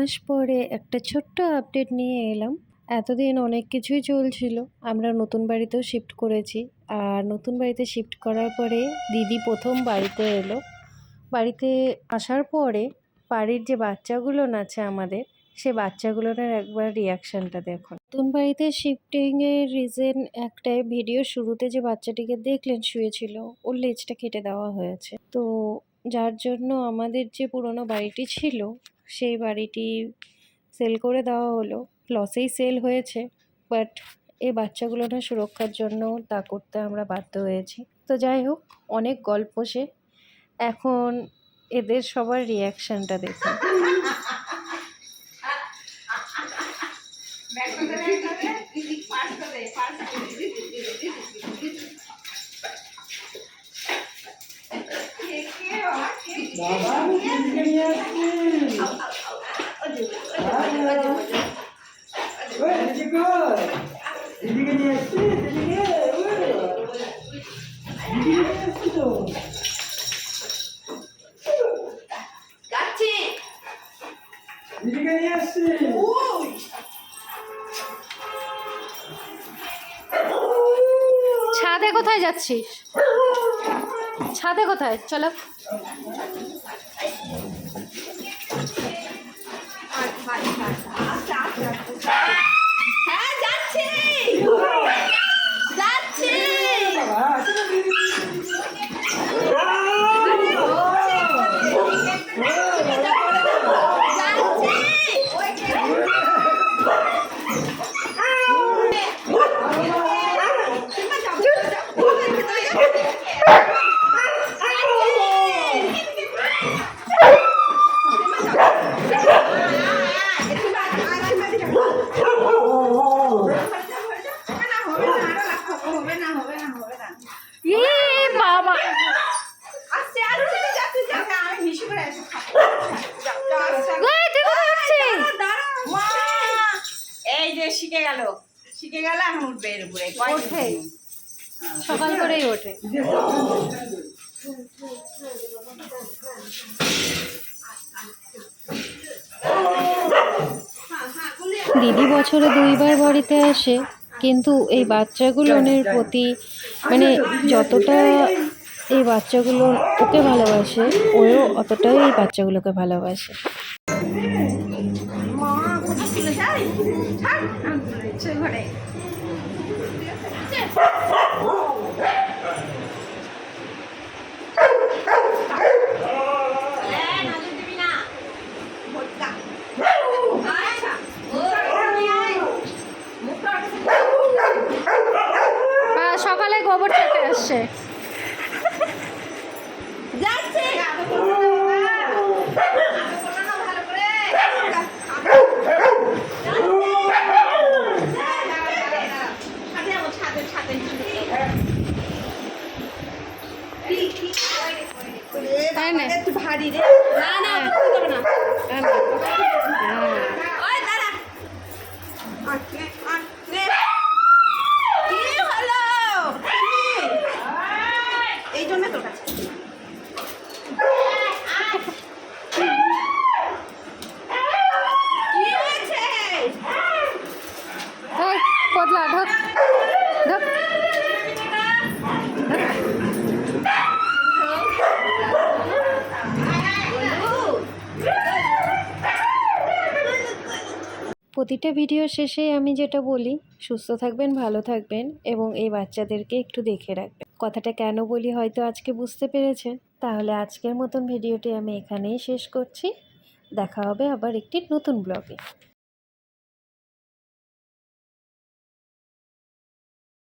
মাস পরে একটা ছোট্ট আপডেট নিয়ে এলাম। এতদিন অনেক কিছুই চলছিল। আমরা নতুন বাড়িতেও শিফট করেছি। আর নতুন বাড়িতে শিফট করার পরে দিদি প্রথম বাড়িতে এলো। বাড়িতে আসার পরে বাড়ির যে বাচ্চাগুলো আছে আমাদের, সে বাচ্চাগুলোর একবার রিয়াকশানটা দেখুন। নতুন বাড়িতে শিফটিংয়ের রিজন একটাই, ভিডিও শুরুতে যে বাচ্চাটিকে দেখলেন শুয়েছিল, ওর লেজটা কেটে দেওয়া হয়েছে। তো যার জন্য আমাদের যে পুরনো বাড়িটি ছিল সেই বাড়িটি সেল করে দেওয়া হলো। লসেই সেল হয়েছে, বাট এই বাচ্চাগুলোর সুরক্ষার জন্য তা করতে আমরা বাধ্য হয়েছি। তো যাই হোক, অনেক গল্প সে। এখন এদের সবার রিয়াকশানটা দেখুন। ছাদে কোথায় যাচ্ছিস? ছাদে কোথায়? চলো। হ্যাঁ যাচ্ছি যাচ্ছি। শিখে গেল এখন উঠবে এর উপরে, ওঠে সকাল করেই ওঠে। দিদি বছরে 2 বার বাড়িতে আসে, কিন্তু এই বাচ্চাগুলোর প্রতি মানে যতটা এই বাচ্চাগুলো ওকে ভালোবাসে, ওও অতটাই এই বাচ্চাগুলোকে ভালোবাসে। সকালে গোবর চেপে আসছে। একটু ভারী রে, না না না। এই জন্য তোর কাছে পদলা ঢক ঢক। প্রতিটা ভিডিও শেষে আমি যেটা বলি, সুস্থ থাকবেন, ভালো থাকবেন এবং এই বাচ্চাদেরকে একটু দেখে রাখবেন। কথাটা কেন বলি হয়তো আজকে বুঝতে পেরেছেন। তাহলে আজকের মতন ভিডিওটি আমি এখানেই শেষ করছি। দেখা হবে আবার একটি নতুন ব্লগে।